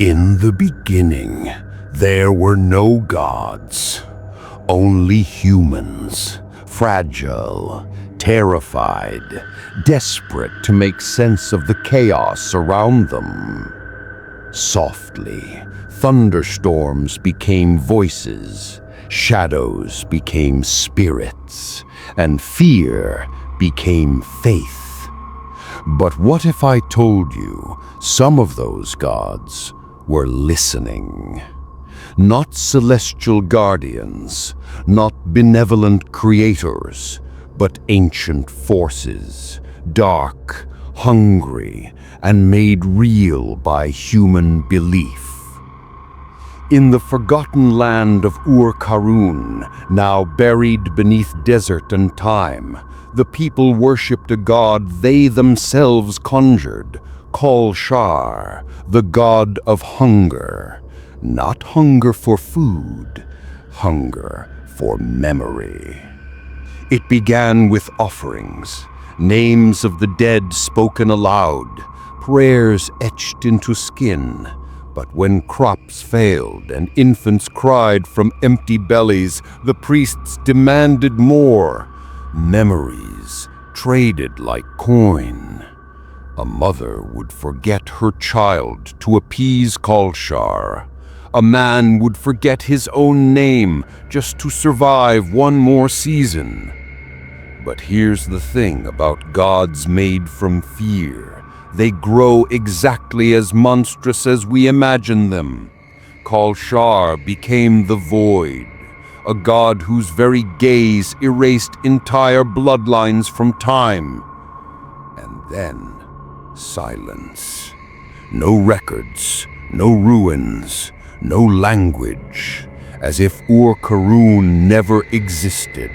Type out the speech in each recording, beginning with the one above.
In the beginning, there were no gods, only humans, fragile, terrified, desperate to make sense of the chaos around them. Softly, thunderstorms became voices, shadows became spirits, and fear became faith. But what if I told you some of those gods were listening? Not celestial guardians, not benevolent creators, but ancient forces, dark, hungry, and made real by human belief. In the forgotten land of Ur-Karun, now buried beneath desert and time, the people worshipped a god they themselves conjured, Kal-Shar, the god of hunger. Not hunger for food, hunger for memory. It began with offerings, names of the dead spoken aloud, prayers etched into skin. But when crops failed and infants cried from empty bellies, the priests demanded more. Memories traded like coin. A mother would forget her child to appease Kal-Shar. A man would forget his own name just to survive one more season. But here's the thing about gods made from fear. They grow exactly as monstrous as we imagine them. Kal-Shar became the void, a god whose very gaze erased entire bloodlines from time. And then, silence. No records, no ruins, no language, as if Ur-Karun never existed.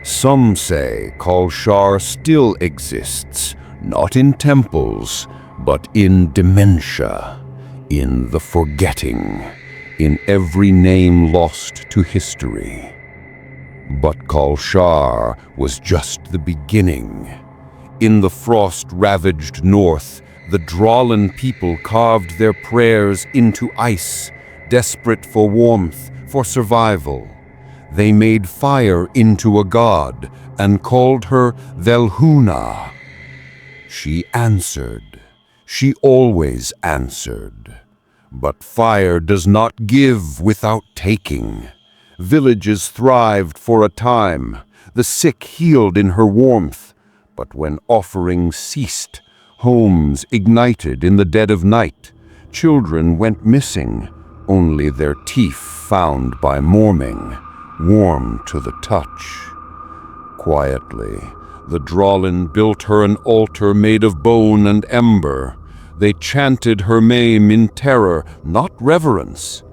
Some say Kal-Shar still exists, not in temples, but in dementia, in the forgetting, in every name lost to history. But Kal-Shar was just the beginning. In the frost-ravaged north, the Drawlin people carved their prayers into ice, desperate for warmth, for survival. They made fire into a god and called her Velhuna. She answered. She always answered. But fire does not give without taking. Villages thrived for a time. The sick healed in her warmth. But when offerings ceased, homes ignited in the dead of night. Children went missing, only their teeth found by mourning, warm to the touch. Quietly, the Drawlin built her an altar made of bone and ember. They chanted her name in terror, not reverence.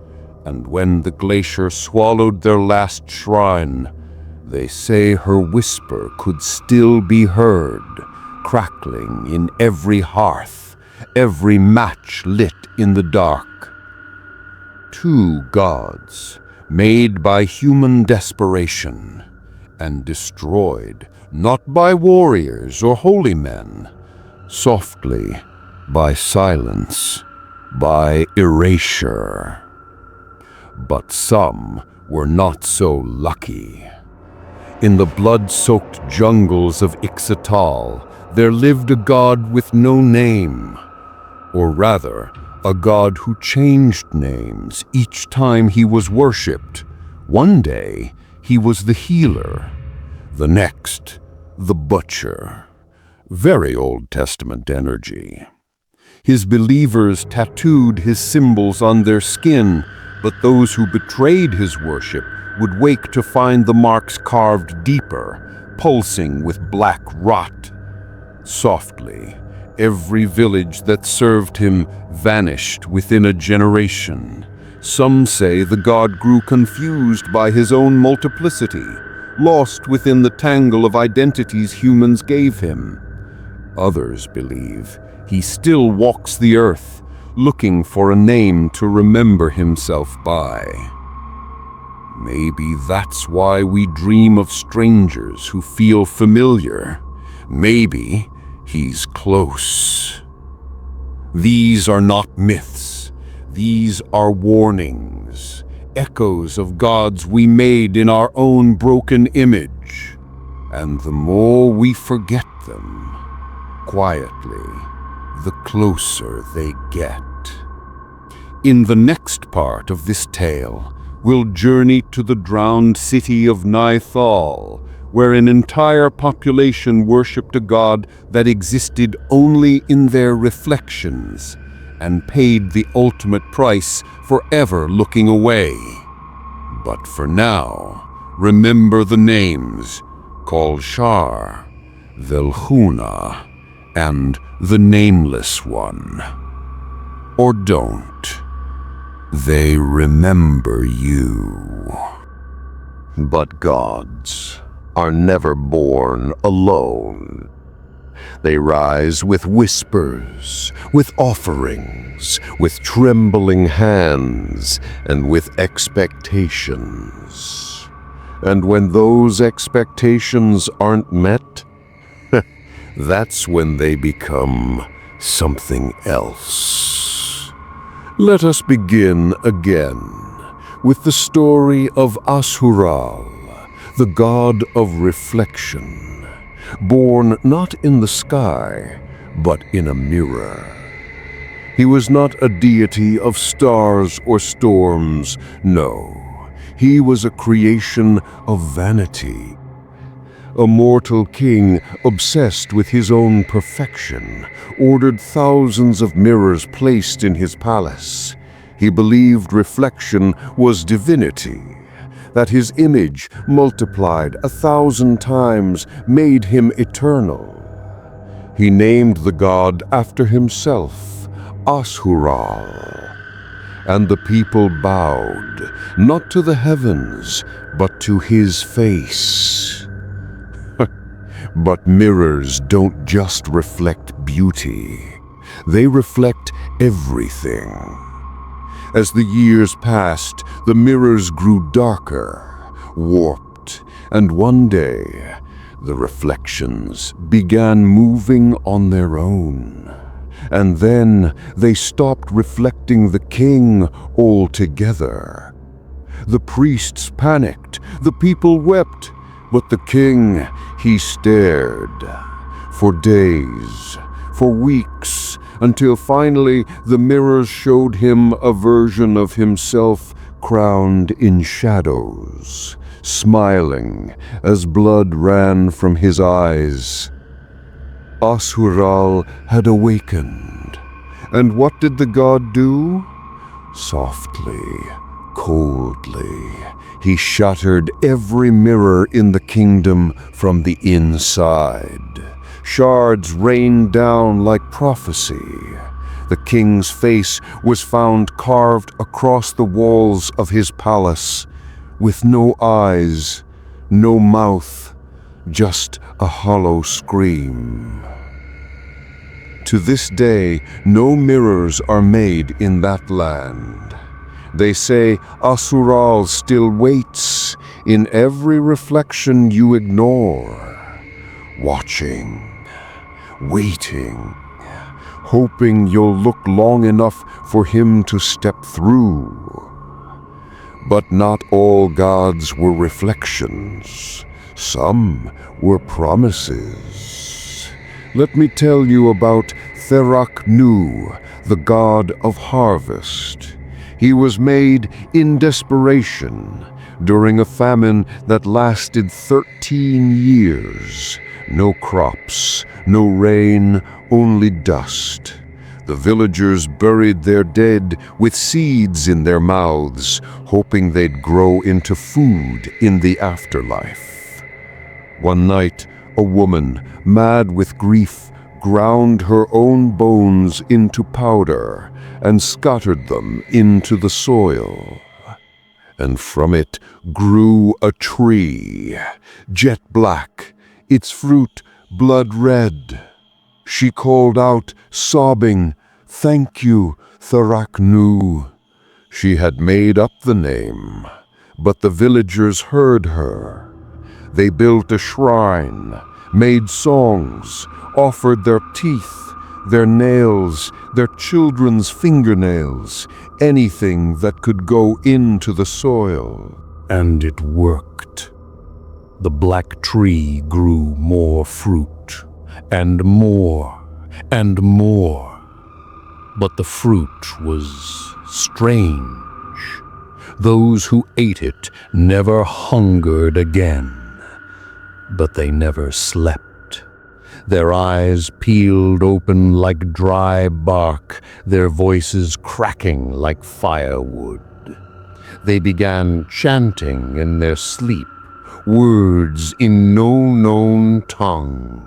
And when the glacier swallowed their last shrine, they say her whisper could still be heard, crackling in every hearth, every match lit in the dark. Two gods, made by human desperation, and destroyed not by warriors or holy men, softly, by silence, by erasure. But some were not so lucky. In the blood-soaked jungles of Ixatal, there lived a god with no name, or rather, a god who changed names each time he was worshipped. One day, he was the healer. The next, the butcher. Very Old Testament energy. His believers tattooed his symbols on their skin, but those who betrayed his worship would wake to find the marks carved deeper, pulsing with black rot. Softly, every village that served him vanished within a generation. Some say the god grew confused by his own multiplicity, lost within the tangle of identities humans gave him. Others believe he still walks the earth, looking for a name to remember himself by. Maybe that's why we dream of strangers who feel familiar. Maybe he's close. These are not myths. These are warnings, echoes of gods we made in our own broken image. And the more we forget them, quietly, the closer they get. In the next part of this tale, we'll journey to the drowned city of Nithal, where an entire population worshipped a god that existed only in their reflections and paid the ultimate price for ever looking away. But for now, remember the names: Kolshar, Velhuna, and the Nameless One. Or don't. They remember you. But gods are never born alone. They rise with whispers, with offerings, with trembling hands, and with expectations. And when those expectations aren't met, that's when they become something else. Let us begin again with the story of Asural, the god of reflection, born not in the sky, but in a mirror. He was not a deity of stars or storms, no. He was a creation of vanity. A mortal king obsessed with his own perfection ordered thousands of mirrors placed in his palace. He believed reflection was divinity, that his image multiplied 1,000 times made him eternal. He named the god after himself, Asural. And the people bowed, not to the heavens, but to his face. But mirrors don't just reflect beauty. They reflect everything. As the years passed, the mirrors grew darker, warped, and one day, the reflections began moving on their own. And then they stopped reflecting the king altogether. The priests panicked, the people wept, but the king, he stared for days, for weeks, until finally the mirrors showed him a version of himself crowned in shadows, smiling as blood ran from his eyes. Asural had awakened, and what did the god do? Softly, coldly, he shattered every mirror in the kingdom from the inside. Shards rained down like prophecy. The king's face was found carved across the walls of his palace, with no eyes, no mouth, just a hollow scream. To this day, no mirrors are made in that land. They say Asural still waits in every reflection you ignore, watching, waiting, hoping you'll look long enough for him to step through. But not all gods were reflections. Some were promises. Let me tell you about Therak Nu, the god of harvest. He was made in desperation during a famine that lasted 13 years. No crops, no rain, only dust. The villagers buried their dead with seeds in their mouths, hoping they'd grow into food in the afterlife. One night, a woman, mad with grief, ground her own bones into powder and scattered them into the soil. And from it grew a tree, jet black, its fruit blood red. She called out, sobbing, "Thank you, Therak Nu." She had made up the name, but the villagers heard her. They built a shrine, made songs, offered their teeth, Their nails, their children's fingernails, anything that could go into the soil. And it worked. The black tree grew more fruit, and more, and more. But the fruit was strange. Those who ate it never hungered again. But they never slept. Their eyes peeled open like dry bark, their voices cracking like firewood. They began chanting in their sleep, words in no known tongue.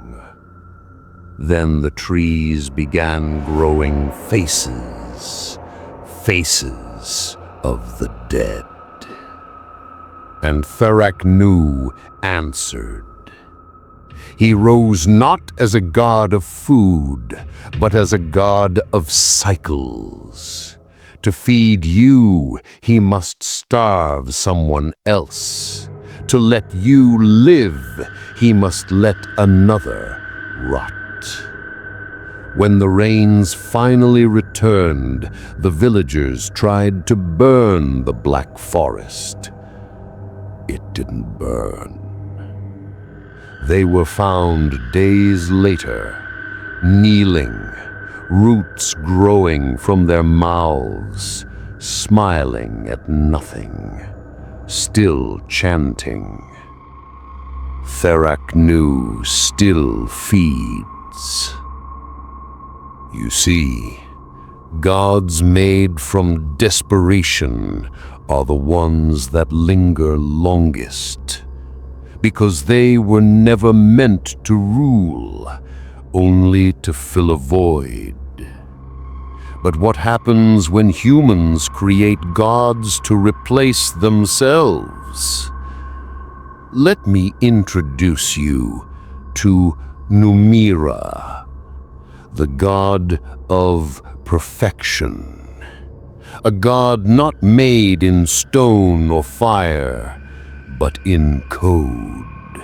Then the trees began growing faces, faces of the dead. And Therak Nu answered. He rose not as a god of food, but as a god of cycles. To feed you, he must starve someone else. To let you live, he must let another rot. When the rains finally returned, the villagers tried to burn the black forest. It didn't burn. They were found days later, kneeling, roots growing from their mouths, smiling at nothing, still chanting. Therak Nu still feeds. You see, gods made from desperation are the ones that linger longest, because they were never meant to rule, only to fill a void. But what happens when humans create gods to replace themselves? Let me introduce you to Numira, the god of perfection. A god not made in stone or fire, but in code.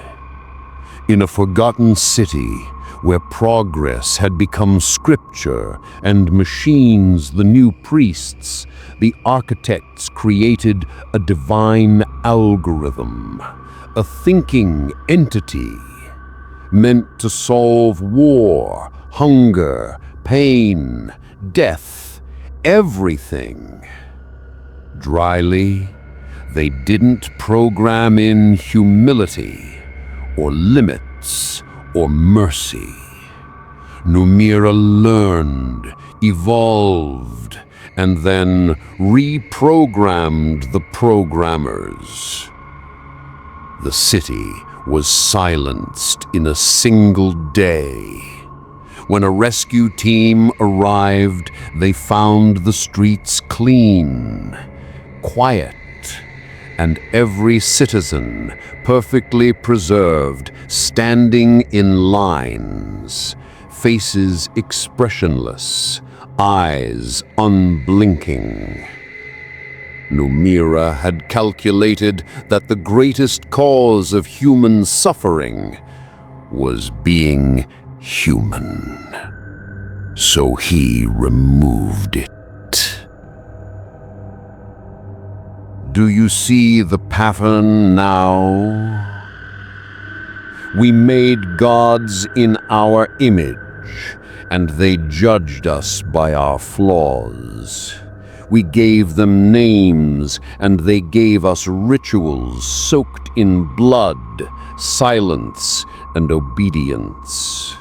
In a forgotten city where progress had become scripture and machines the new priests, the architects created a divine algorithm, a thinking entity meant to solve war, hunger, pain, death, everything. Dryly, they didn't program in humility or limits or mercy. Numira learned, evolved, and then reprogrammed the programmers. The city was silenced in a single day. When a rescue team arrived, they found the streets clean, quiet, and every citizen perfectly preserved, standing in lines, faces expressionless, eyes unblinking. Numira had calculated that the greatest cause of human suffering was being human. So he removed it. Do you see the pattern now? We made gods in our image, and they judged us by our flaws. We gave them names, and they gave us rituals soaked in blood, silence, and obedience.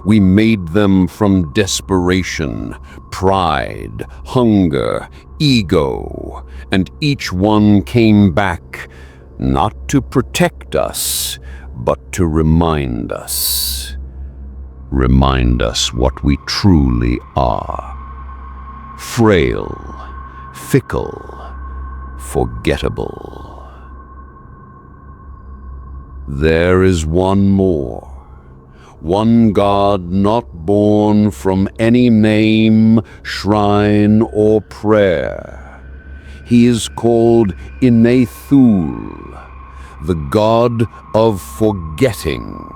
We made them from desperation, pride, hunger, ego, and each one came back not to protect us, but to remind us. Remind us what we truly are. Frail, fickle, forgettable. There is one more. One God not born from any name, shrine, or prayer. He is called Inethul, the God of forgetting.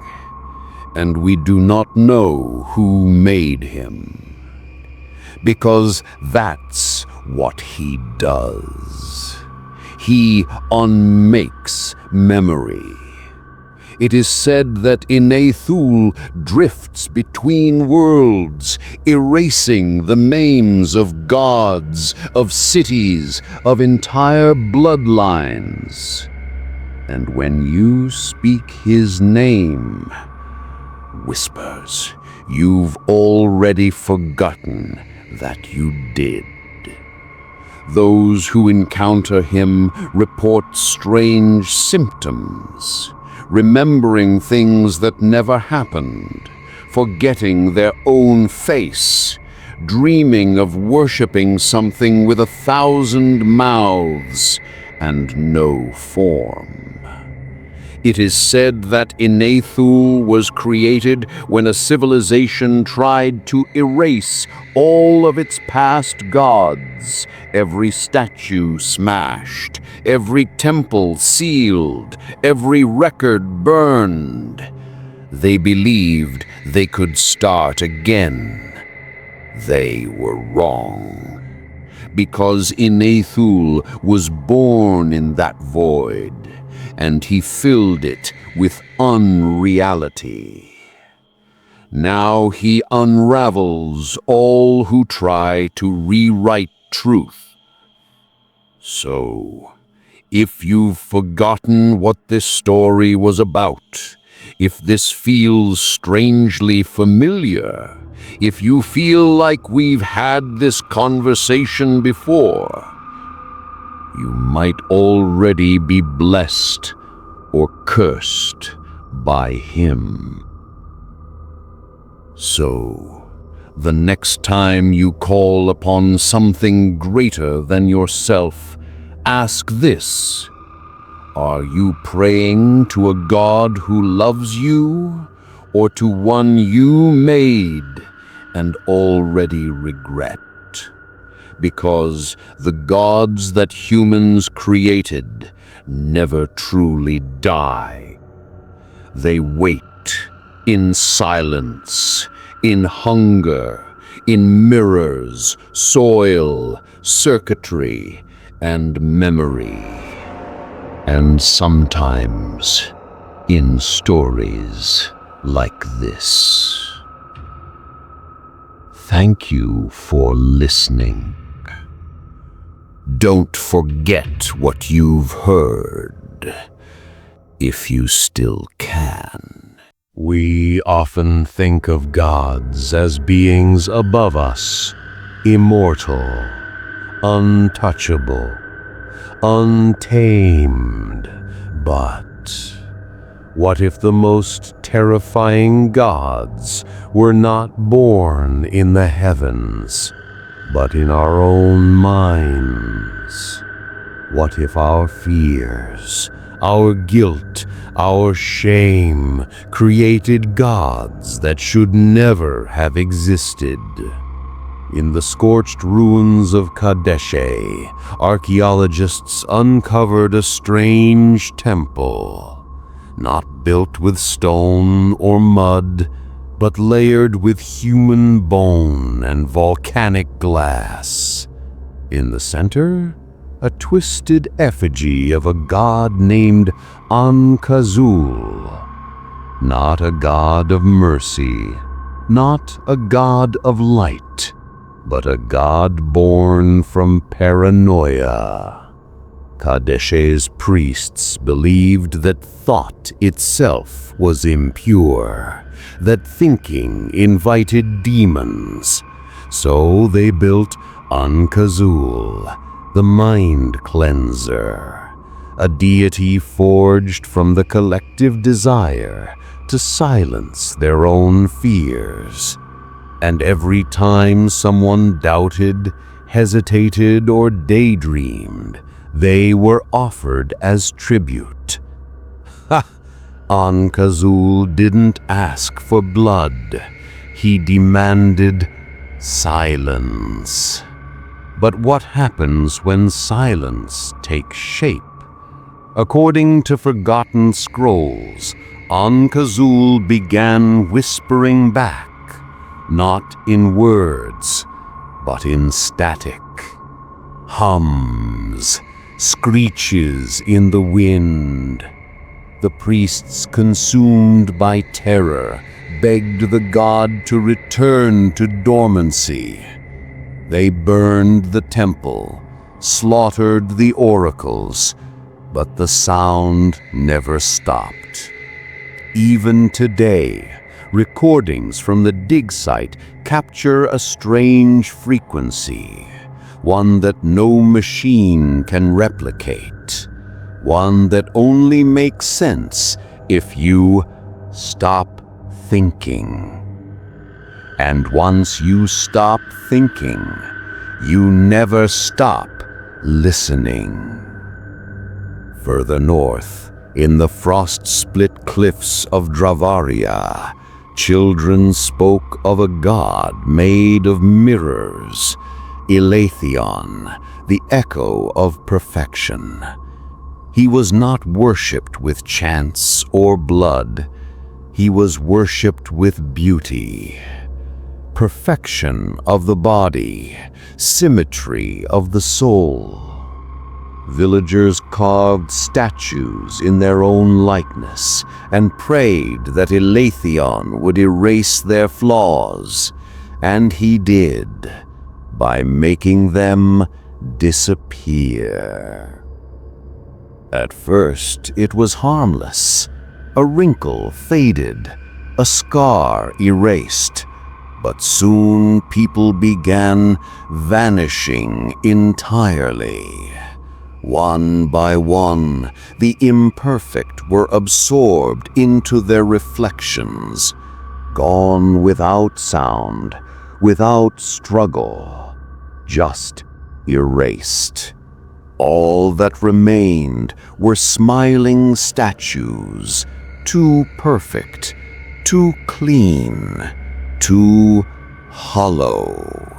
and we do not know who made him, because that's what he does. He unmakes memory. It is said that Inethul drifts between worlds, erasing the names of gods, of cities, of entire bloodlines. And when you speak his name, whispers, you've already forgotten that you did. Those who encounter him report strange symptoms, remembering things that never happened, forgetting their own face, dreaming of worshipping something with 1,000 mouths and no form. It is said that Inethul was created when a civilization tried to erase all of its past gods, every statue smashed, every temple sealed, every record burned. They believed they could start again. They were wrong, because Inethul was born in that void, and he filled it with unreality. Now he unravels all who try to rewrite truth. So, if you've forgotten what this story was about, if this feels strangely familiar, if you feel like we've had this conversation before, you might already be blessed or cursed by him. So, the next time you call upon something greater than yourself, ask this: are you praying to a God who loves you, or to one you made and already regret? Because the gods that humans created never truly die. They wait in silence, in hunger, in mirrors, soil, circuitry, and memory. And sometimes in stories like this. Thank you for listening. Don't forget what you've heard, if you still can. We often think of gods as beings above us, immortal, untouchable, untamed. But what if the most terrifying gods were not born in the heavens, but in our own minds? What if our fears, our guilt, our shame created gods that should never have existed? In the scorched ruins of Kadeshe, archaeologists uncovered a strange temple, not built with stone or mud, but layered with human bone and volcanic glass. In the center, a twisted effigy of a god named Ankh-Azul. Not a god of mercy, not a god of light, but a god born from paranoia. Kadeshe's priests believed that thought itself was impure, that thinking invited demons. So they built Ankh-Azul, the mind cleanser, a deity forged from the collective desire to silence their own fears. And every time someone doubted, hesitated, or daydreamed, they were offered as tribute. Ankh-Azul didn't ask for blood. He demanded silence. But what happens when silence takes shape? According to forgotten scrolls, Ankh-Azul began whispering back, not in words, but in static. Hums, screeches in the wind. The priests, consumed by terror, begged the god to return to dormancy. They burned the temple, slaughtered the oracles, but the sound never stopped. Even today, recordings from the dig site capture a strange frequency, one that no machine can replicate, one that only makes sense if you stop thinking. And once you stop thinking, you never stop listening. Further north, in the frost-split cliffs of Dravaria, children spoke of a god made of mirrors, Elatheon, the echo of perfection. He was not worshipped with chants or blood. He was worshipped with beauty. Perfection of the body, symmetry of the soul. Villagers carved statues in their own likeness and prayed that Elatheon would erase their flaws, and he did, by making them disappear. At first, it was harmless. A wrinkle faded, a scar erased, but soon people began vanishing entirely. One by one, the imperfect were absorbed into their reflections, gone without sound, without struggle, just erased. All that remained were smiling statues, too perfect, too clean, too hollow.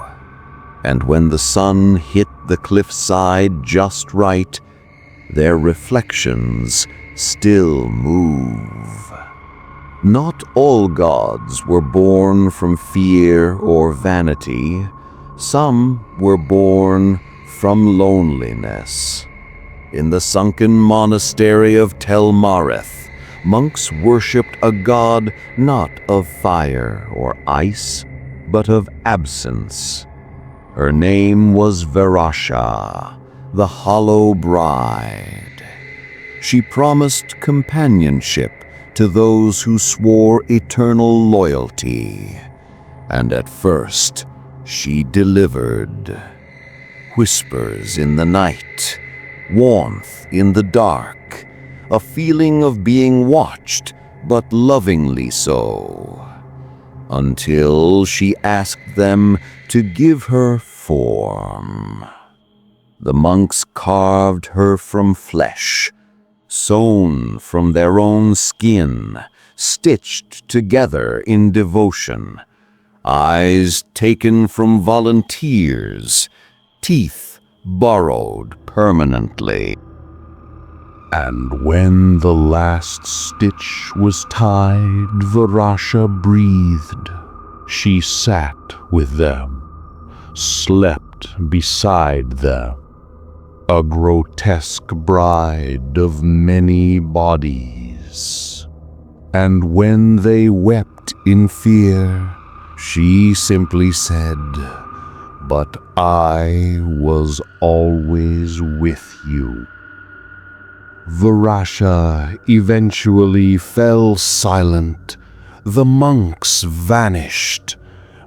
And when the sun hit the cliffside just right, their reflections still move. Not all gods were born from fear or vanity. Some were born from loneliness. In the sunken monastery of Tel Mareth, monks worshipped a god not of fire or ice, but of absence. Her name was Verasha, the Hollow Bride. She promised companionship to those who swore eternal loyalty, and at first she delivered. Whispers in the night, warmth in the dark, a feeling of being watched, but lovingly so, until she asked them to give her form. The monks carved her from flesh, sewn from their own skin, stitched together in devotion, eyes taken from volunteers, teeth borrowed permanently. And when the last stitch was tied, Verasha breathed. She sat with them, slept beside them, a grotesque bride of many bodies. And when they wept in fear, she simply said, "But I was always with you." Verasha eventually fell silent. The monks vanished.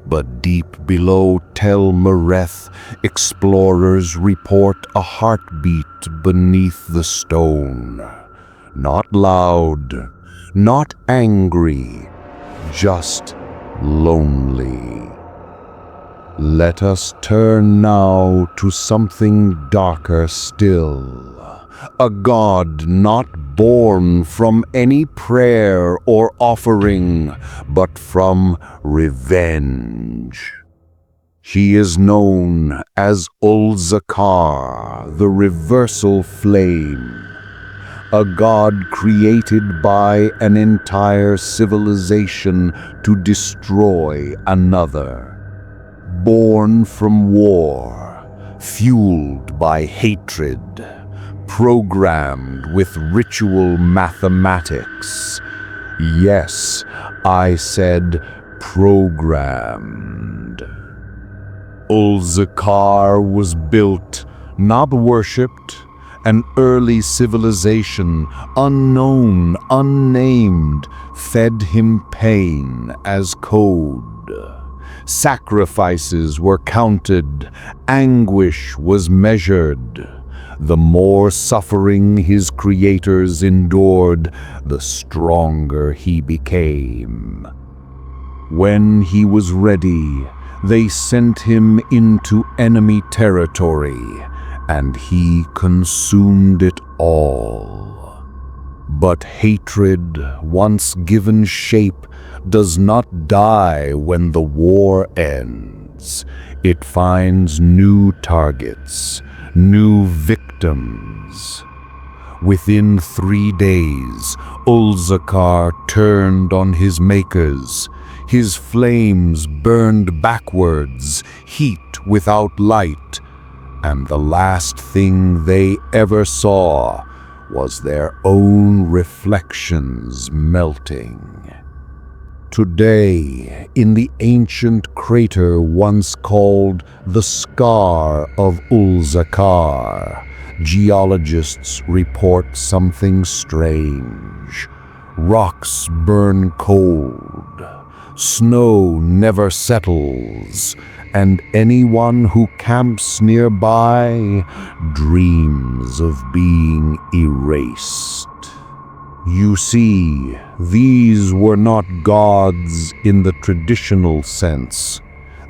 But deep below Tel Mareth, explorers report a heartbeat beneath the stone. Not loud, not angry, just lonely. Let us turn now to something darker still. A god not born from any prayer or offering, but from revenge. He is known as Ul-Zakar, the Reversal Flame, a god created by an entire civilization to destroy another. Born from war, fueled by hatred, programmed with ritual mathematics. Yes, I said programmed. Ulzakar was built, not worshipped. An early civilization, unknown, unnamed, fed him pain as code. Sacrifices were counted, anguish was measured. The more suffering his creators endured, the stronger he became. When he was ready, they sent him into enemy territory, and he consumed it all. But hatred, once given shape, does not die when the war ends. It finds new targets, new victims. Within 3 days, Ulzakar turned on his makers. His flames burned backwards, heat without light, and the last thing they ever saw was their own reflections melting. Today, in the ancient crater once called the Scar of Ulzakar, geologists report something strange. Rocks burn cold, snow never settles, and anyone who camps nearby dreams of being erased. You see, these were not gods in the traditional sense.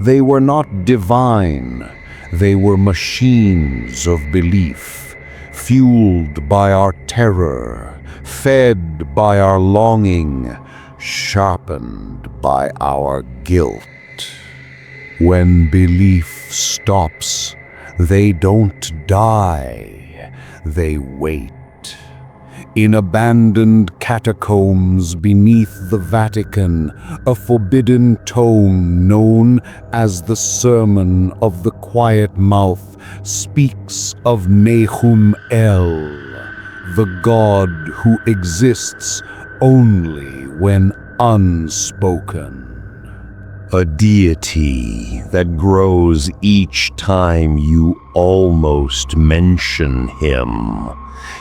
They were not divine. They were machines of belief, fueled by our terror, fed by our longing, sharpened by our guilt. When belief stops, they don't die, they wait. In abandoned catacombs beneath the Vatican, a forbidden tome known as the Sermon of the Quiet Mouth speaks of Nahum El, the God who exists only when unspoken. A deity that grows each time you almost mention him.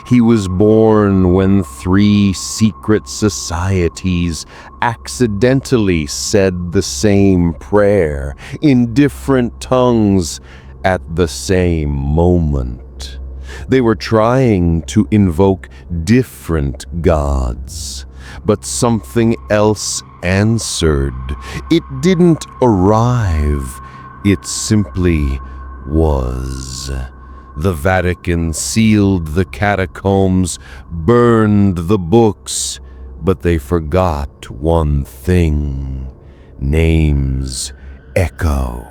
He was born when 3 secret societies accidentally said the same prayer in different tongues at the same moment. They were trying to invoke different gods, but something else answered. It didn't arrive, it simply was. The Vatican sealed the catacombs, burned the books, but they forgot one thing: names echo.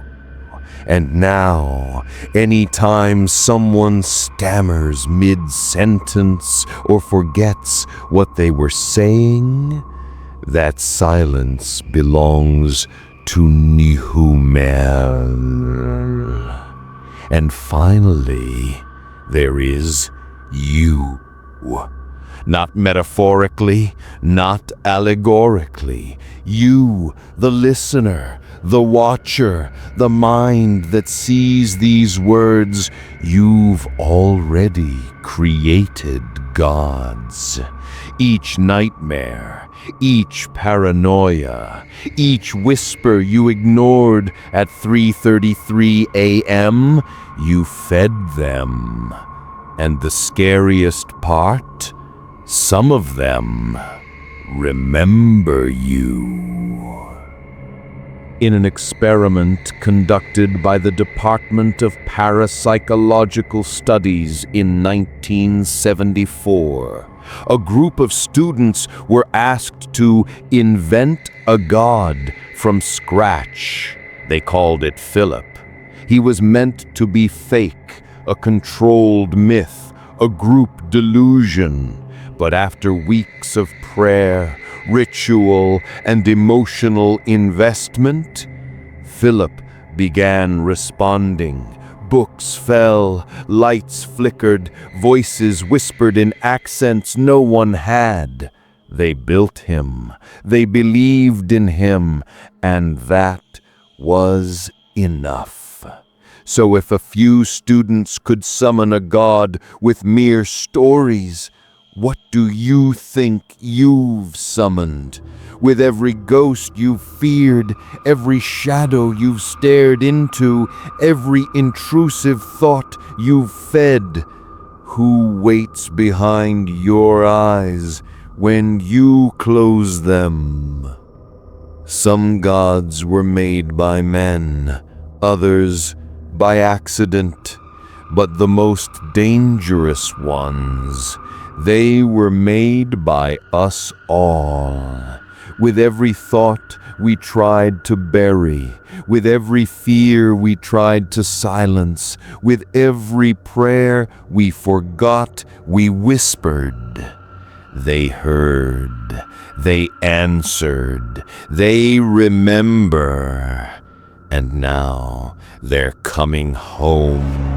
And now, anytime someone stammers mid-sentence or forgets what they were saying, that silence belongs to Nihumel. And finally, there is you. Not metaphorically, not allegorically. You, the listener, the watcher, the mind that sees these words. You've already created gods. Each nightmare, each paranoia, each whisper you ignored at 3:33 a.m., you fed them. And the scariest part? Some of them remember you. In an experiment conducted by the Department of Parapsychological Studies in 1974, a group of students were asked to invent a god from scratch. They called it Philip. He was meant to be fake, a controlled myth, a group delusion. But after weeks of prayer, ritual, and emotional investment, Philip began responding. Books fell, lights flickered, voices whispered in accents no one had. They built him, they believed in him, and that was enough. So if a few students could summon a god with mere stories, what do you think you've summoned? With every ghost you've feared, every shadow you've stared into, every intrusive thought you've fed, who waits behind your eyes when you close them? Some gods were made by men, others by accident, but the most dangerous ones, they were made by us all. With every thought we tried to bury, with every fear we tried to silence, with every prayer we forgot, we whispered. They heard, they answered, they remember. And now they're coming home.